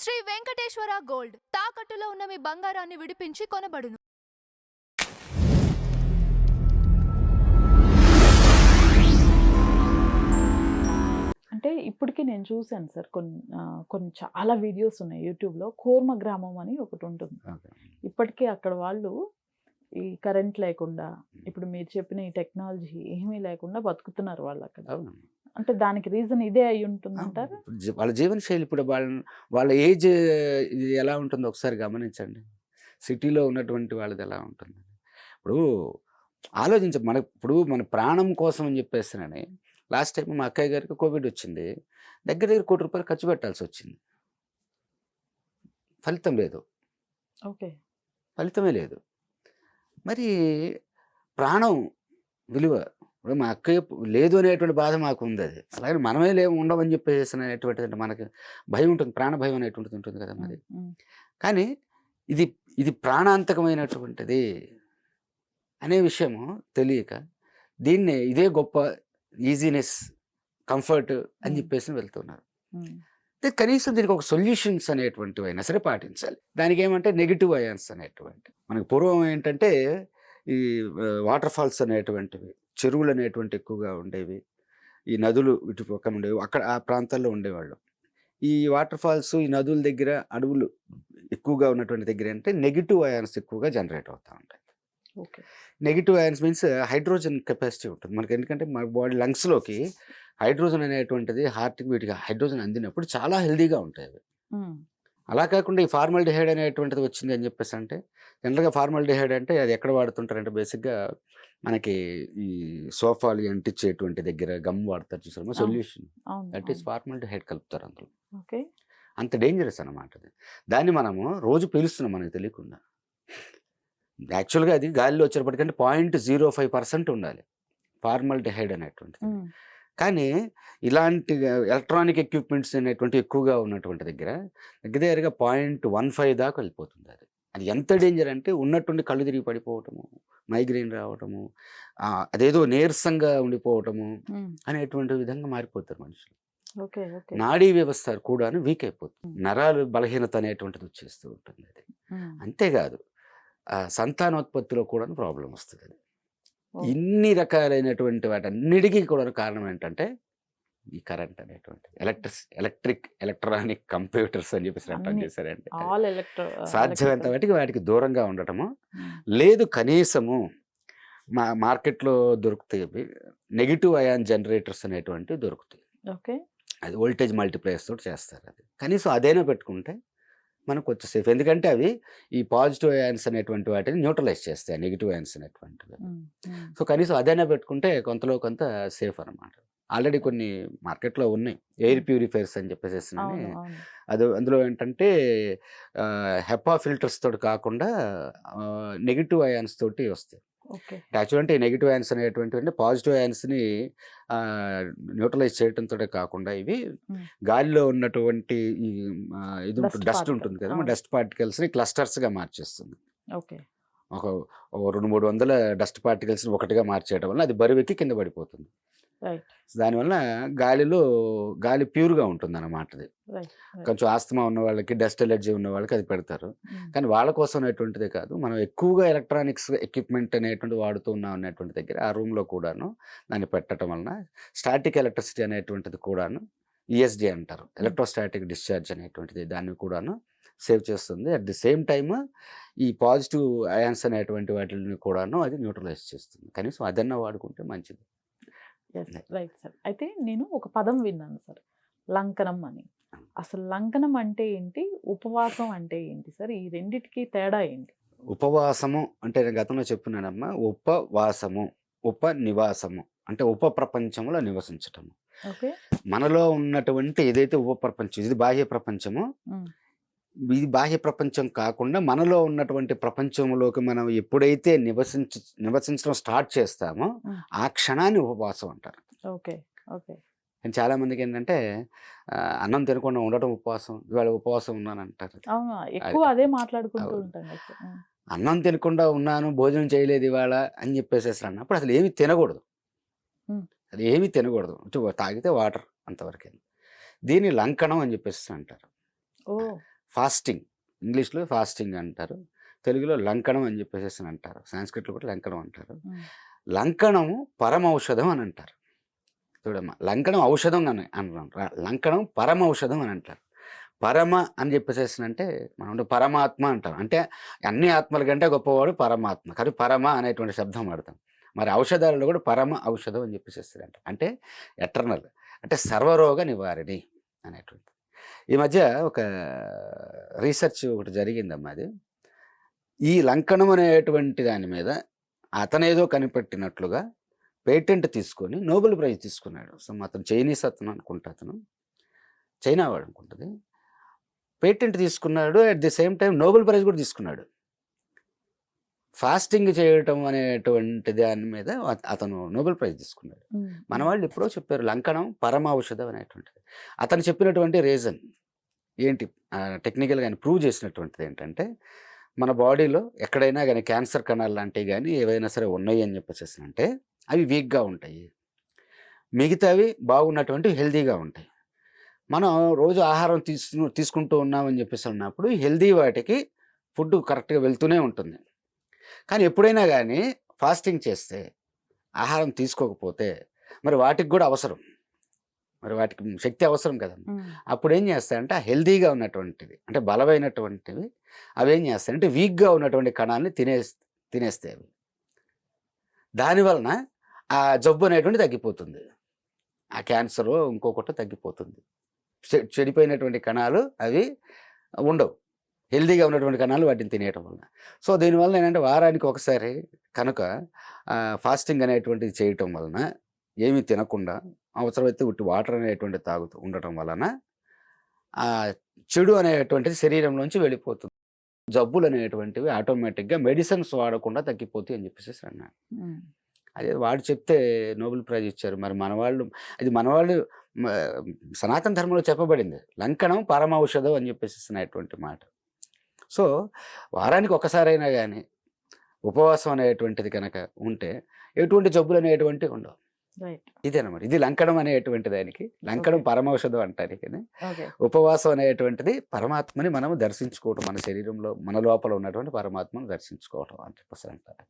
Shri Venkateswara gold తాకట్టులో ఉన్న మీ బంగారాన్ని విడిపించి కొనబడును. అంటే ఇప్పటికి నేను చూసాను సార్ కొన్ని చాలా వీడియోస్ ఉన్నాయి యూట్యూబ్‌లో. కూర్మ గ్రామం అని ఒకటుంటుంది. ఓకే. ఇప్పటికీ అక్కడ వాళ్ళు ఈ కరెంట్ లేకుండా, ఇప్పుడు మీరు చెప్పిన ఈ టెక్నాలజీ ఏమీ లేకుండా బతుకుతున్నారు వాళ్ళక్కడ. అవును. అంటే దానికి రీజన్ ఇదే అయ్యి అవును. ఉంటుందంటారా? ఇప్పుడు వాళ్ళ జీవనశైలి ఇప్పుడు వాళ్ళ ఏజ్ ఇది ఎలా ఉంటుందో ఒకసారి గమనించండి. సిటీలో ఉన్నటువంటి వాళ్ళది ఎలా ఉంటుంది. ఇప్పుడు ఇప్పుడు మన ప్రాణం కోసం అని చెప్పేసానని లాస్ట్ టైం మా అక్కయ్య గారికి కోవిడ్ వచ్చింది. దగ్గర దగ్గర ₹1 కోటి ఖర్చు పెట్టాల్సొచ్చింది. ఫలితం లేదు. ఓకే. ఫలితమే లేదు. మరి ప్రాణం విలువ ఇప్పుడు మా అక్కయ్య లేదు అనేటువంటి బాధ మాకుందది. అలాగే మనమే ఉండమని చెప్పేసేసినటువంటిదంటే మనకి భయం ఉంటుంది. ప్రాణ భయం అనేటువంటిది ఉంటుంది కదా మరి. హ్మ్. కానీ ఇది ఇది ప్రాణాంతకమైనటువంటిది అనే విషయము తెలియక ఇదే గొప్ప ఈజీనెస్, కంఫర్ట్ అని చెప్పేసి వెళ్తున్నారు. హ్మ్. అంటే కనీసం దీనికి ఒక సొల్యూషన్స్ అనేటువంటివైనా సరే పాటించాలి. దానికి ఏమంటే నెగెటివ్ అయాన్స్ అనేటువంటి మనకు పూర్వం ఏంటంటే ఈ వాటర్ ఫాల్స్ అనేటువంటివి, చెరువులు అనేటువంటి ఎక్కువగా ఉండేవి. ఈ నదులు ఇటు పక్కన ఉండేవి. అక్కడ ఆ ప్రాంతాల్లో ఉండేవాళ్ళు. ఈ వాటర్ ఫాల్స్, ఈ నదుల దగ్గర, అడవులు ఎక్కువగా ఉన్నటువంటి దగ్గర అంటే నెగెటివ్ అయాన్స్ ఎక్కువగా జనరేట్ అవుతూ ఉంటాయి. Okay. Negative ions means hydrogen capacity ఉంటుంది మనకి. ఎందుకంటే మన బాడీ లంగ్స్‌లోకి హైడ్రోజన్ అనేటువంటిది హార్ట్‌కి వీటికి హైడ్రోజన్ అందినప్పుడు చాలా హెల్తీగా ఉంటాయి అవి. హ్మ్. అలా కాకుండా ఈ ఫార్మాల్డిహైడ్ అనేటువంటిది వచ్చింది అని చెప్పేసి అంటే జనరల్‌గా ఫార్మాల్డిహైడ్ అంటే అది ఎక్కడ వాడుతుంటారంటే బేసిక్‌గా మనకి ఈ సోఫాలు అంటించేటువంటి దగ్గర గమ్ వాడతారు చూసారమ్మా అవును. సొల్యూషన్. అవును. దట్ ఈస్ అవును. ఫార్మాల్డిహైడ్ కలుపుతారు అందులో. ఓకే. అంత డేంజరస్ అన్నమాట అది. దాన్ని మనము రోజు పీలుస్తున్నాం మనకు తెలియకుండా. యాక్చువల్‌గా అది గాలిలో వచ్చేటప్పటికంటే 0.05% ఉండాలి ఫార్మాల్డిహైడ్ అనేటువంటిది. హ్మ్. కానీ ఇలాంటి ఎలక్ట్రానిక్ ఎక్విప్మెంట్స్ అనేటువంటివి ఎక్కువగా ఉన్నటువంటి దగ్గర దగ్గరగా 0.15 దాకా వెళ్ళిపోతుంది అది. అది ఎంత డేంజర్ అంటే ఉన్నట్టుండి కళ్ళు తిరిగి పడిపోవటము, మైగ్రేన్ రావటము, అదేదో నీరసంగా ఉండిపోవటము హ్మ్. అనేటువంటి విధంగా మారిపోతారు మనుషులు. ఓకే. ఓకే. నాడీ వ్యవస్థ కూడాను వీక్ అయిపోతుంది. హ్మ్. నరాలు బలహీనత అనేటువంటిది వచ్చేస్తూ ఉంటుంది అది. హ్మ్. అంతేకాదు సంతానోత్పత్తిలో కూడాను ప్రాబ్లమ్ వస్తుంది అది. ఓహ్! ఇన్ని రకాలైనటువంటి వాటన్నిటికీ కూడా కారణం ఏంటంటే ఈ కరెంట్ అనేటువంటిది. ఎలక్ట్రానిక్ కంప్యూటర్స్ అని చెప్పేసి అంటాం అన్నీ చేశారండి. అది ఆల్ సాధ్యమైనంత ఎలక్ట్రికల్. మటికి వాటికి దూరంగా ఉండటము. హ్మ్. లేదు కనీసము మార్కెట్‌లో దొరుకుతాయి అవి. నెగెటివ్ అయాన్ జనరేటర్స్ అనేటువంటివి దొరుకుతాయి. ఓకే. అది వోల్టేజ్ మల్టిప్లైయర్స్ తోటి చేస్తారు అది. కనీసం అదైనా పెట్టుకుంటే మనకు కొంచెం సేఫ్. ఎందుకంటే అవి ఈ పాజిటివ్ అయాన్స్ అనేటువంటి వాటిని న్యూట్రలైజ్ చేస్తాయి. నెగెటివ్ అయాన్స్ అనేటువంటివి. హ్మ్. హ్మ్. సో, కనీసం అదైనా పెట్టుకుంటే కొంతలో కొంత సేఫ్ అనమాట. ఆల్రెడీ కొన్ని మార్కెట్‌లో ఉన్నాయి. ఎయిర్ హ్మ్. ప్యూరిఫైయర్స్ అని చెప్పేసేసని అవును. అవును. అందులో ఏంటంటే హెపా ఫిల్టర్స్ తోటి కాకుండా నెగెటివ్ అయాన్స్ తోటి వస్తాయి. ఓకే. యాక్చువల్ అంటే ఈ నెగెటివ్ అయాన్స్ అనేటువంటివి పాజిటివ్ అయాన్స్‌ని న్యూట్రలైజ్ చేయటంతోటే కాకుండా ఇవి హ్మ్. గాలిలో ఉన్నటువంటి ఈ డస్ట్ పార్టికల్. ఉంటుంది కదా! అవును. డస్ట్ పార్టికల్స్‌ని క్లస్టర్స్‌గా మార్చేస్తుంది. ఓకే. ఒక ఓ 2, 300 డస్ట్ పార్టికల్స్‌ని ఒకటిగా మార్చేయడం వల్ల అది బరువెక్కి కింద పడిపోతుంది. రైట్. దానివల్ల గాలి ప్యూర్‌గా ఉంటుందన్నమాట అది. రైట్. రైట్. కొంచెం ఆస్తమా ఉన్న వాళ్ళకి, డస్ట్ ఎలర్జీ ఉన్న వాళ్ళకి అది పెడతారు. హ్మ్. కానీ వాళ్ళ కోసం అనేటువంటిదే కాదు. మనం ఎక్కువగా ఎలక్ట్రానిక్స్ ఎక్విప్‌మెంట్ అనేటువంటిది వాడుతూ ఉన్నాం అనేటువంటి దగ్గర ఆ రూమ్‌లో కూడాను దాన్ని పెట్టటం వలన స్టాటిక్ ఎలక్ట్రిసిటీ అనేటువంటిది కూడాను ఈఎస్‌డి అంటారు. హ్మ్. ఎలక్ట్రోస్టాటిక్ డిశ్చార్జ్ అనేటువంటిది దాన్ని కూడాను సేవ్ చేస్తుంది. అట్ ది సేమ్ టైమ్ ఈ పాజిటివ్ అయాన్స్ అనేటువంటి వాటిని కూడాను అది న్యూట్రలైజ్ చేస్తుంది. కనీసం అదన్నా వాడుకుంటే మంచిది. యెస్. Right sir. అయితే నేను ఒక పదం విన్నాను సార్. లంకనం అని. అసలు లంకనం అంటే ఏంటి? ఉపవాసం అంటే ఏంటి సార్? ఈ రెండిటికి తేడా ఏంటి? ఉపవాసము అంటే నేను గతంలో చెప్పున్నానమ్మా. ఉపవాసము, ఉపనివాసము అంటే ఉప ప్రపంచంలో నివసించటము. ఓకే. మనలో ఉన్నటువంటి ఏదైతే ఉప ప్రపంచం ఇది బాహ్య ప్రపంచము. హ్మ్. ఇది బాహ్య ప్రపంచం కాకుండా మనలో ఉన్నటువంటి ప్రపంచంలోకి మనం ఎప్పుడైతే నివసించడం స్టార్ట్ చేస్తామో హ్మ్. ఆ క్షణాన్ని ఉపవాసం అంటారు. ఓకే. ఓకే. కానీ చాలామందికి ఏంటంటే అన్నం తినకుండా ఉండటం ఉపవాసం. ఇవాళ ఉపవాసం ఉన్నానంటారు. అవును. అది ఎక్కువ అదే మాట్లాడుకుంటూ అవును. ఉంటాం కదా సార్. హ్మ్. అన్నం తినకుండా ఉన్నాను, భోజనం చేయలేదు ఇవాళ అని చెప్పేసేసి అన్నప్పుడు అసలు ఏమి తినకూడదు. హ్మ్. అది ఏమీ తినకూడదు. తాగితే వాటర్ అంతవరకే. దీన్ని లంకణం అని చెప్పేసి అంటారు. ఓహ్! ఫాస్టింగ్, ఇంగ్లీష్లో ఫాస్టింగ్ అంటారు, తెలుగులో లంకణం అని చెప్పేసి అంటారు, సాంస్క్రిట్లో కూడా లంకణం అంటారు. లంకణము పరమౌషధం అని అంటారు. చూడమ్మా, లంకణం ఔషధం అని అంటున్నాం, లంకణం పరమౌషధం అని అంటారు. పరమ అని చెప్పేసి అంటే మనం పరమాత్మ అంటాం, అంటే అన్ని ఆత్మల కంటే గొప్పవాడు పరమాత్మ, కానీ పరమ అనేటువంటి శబ్దం వాడతాం. మరి ఔషధాలలో కూడా పరమ ఔషధం అని చెప్పేసి అంటే ఎటర్నల్, అంటే సర్వరోగ నివారిణి అనేటువంటి. ఈ మధ్య ఒక రీసెర్చ్ ఒకటి జరిగిందమ్మా. అది ఈ లంకణం అనేటువంటి దాని మీద అతనేదో కనిపెట్టినట్లుగా పేటెంట్ తీసుకొని నోబెల్ ప్రైజ్ తీసుకున్నాడు. సో అతను చైనీస్ అతను అనుకుంటా, అతను చైనా వాడు అనుకుంటుంది. పేటెంట్ తీసుకున్నాడు, at the same time Nobel prize కూడా తీసుకున్నాడు. ఫాస్టింగ్ చేయటం అనేటువంటి దాని మీద అతను నోబెల్ ప్రైజ్ తీసుకున్నాడు. మన వాళ్ళు ఎప్పుడో చెప్పారు లంకణం పరమ ఔషధం అనేటువంటిది. అతను చెప్పినటువంటి రీజన్ ఏంటి, టెక్నికల్గా ఆయన ప్రూవ్ చేసినటువంటిది ఏంటంటే, మన బాడీలో ఎక్కడైనా కానీ క్యాన్సర్ కణాలు లాంటివి కానీ ఏవైనా సరే ఉన్నాయి అని చెప్పేసి అంటే అవి వీక్గా ఉంటాయి, మిగతావి బాగున్నటువంటి హెల్తీగా ఉంటాయి. మనం రోజు ఆహారం తీసుకుంటూ ఉన్నామని చెప్పేసి అన్నప్పుడు హెల్తీ వాటికి ఫుడ్ కరెక్ట్గా వెళ్తూనే ఉంటుంది. కానీ ఎప్పుడైనా కానీ ఫాస్టింగ్ చేస్తే, ఆహారం తీసుకోకపోతే మరి వాటికి కూడా అవసరం, మరి వాటికి శక్తి అవసరం కదా. అప్పుడు ఏం చేస్తాయంటే హెల్తీగా ఉన్నటువంటివి, అంటే బలమైనటువంటివి అవి ఏం చేస్తాయంటే వీక్గా ఉన్నటువంటి కణాలని తినేస్తాయి అవి. దానివలన ఆ జబ్బు అనేటువంటి తగ్గిపోతుంది, ఆ క్యాన్సర్ ఇంకొకటి తగ్గిపోతుంది. చెడిపోయినటువంటి కణాలు అవి ఉండవు, హెల్తీగా ఉన్నటువంటి కణాలు వాటిని తినేయటం వలన. సో దీనివల్ల ఏంటంటే వారానికి ఒకసారి కనుక ఫాస్టింగ్ అనేటువంటిది చేయటం వలన, ఏమీ తినకుండా అవసరమైతే ఉట్టి వాటర్ అనేటువంటి తాగుతూ ఉండటం వలన ఆ చెడు అనేటువంటిది శరీరంలోంచి వెళ్ళిపోతుంది. జబ్బులు అనేటువంటివి ఆటోమేటిక్గా మెడిసిన్స్ వాడకుండా తగ్గిపోతాయి అని చెప్పేసి అన్నాడు. అదే వాడు చెప్తే నోబెల్ ప్రైజ్ ఇచ్చారు. మరి మనవాళ్ళు సనాతన ధర్మంలో చెప్పబడింది లంకణం పరమ ఔషధం అని చెప్పేసి అనేటువంటి మాట. సో వారానికి ఒకసారైనా కానీ ఉపవాసం అనేటువంటిది కనుక ఉంటే ఎటువంటి జబ్బులు అనేటువంటివి ఉండవు. ఇదేనమాట, ఇది లంకణం అనేటువంటి దానికి, లంకణం పరమౌషధం అంటారు. కానీ ఉపవాసం అనేటువంటిది పరమాత్మని మనం దర్శించుకోవటం, మన శరీరంలో మన లోపల ఉన్నటువంటి పరమాత్మను దర్శించుకోవటం అని చెప్పేసి అంటారు.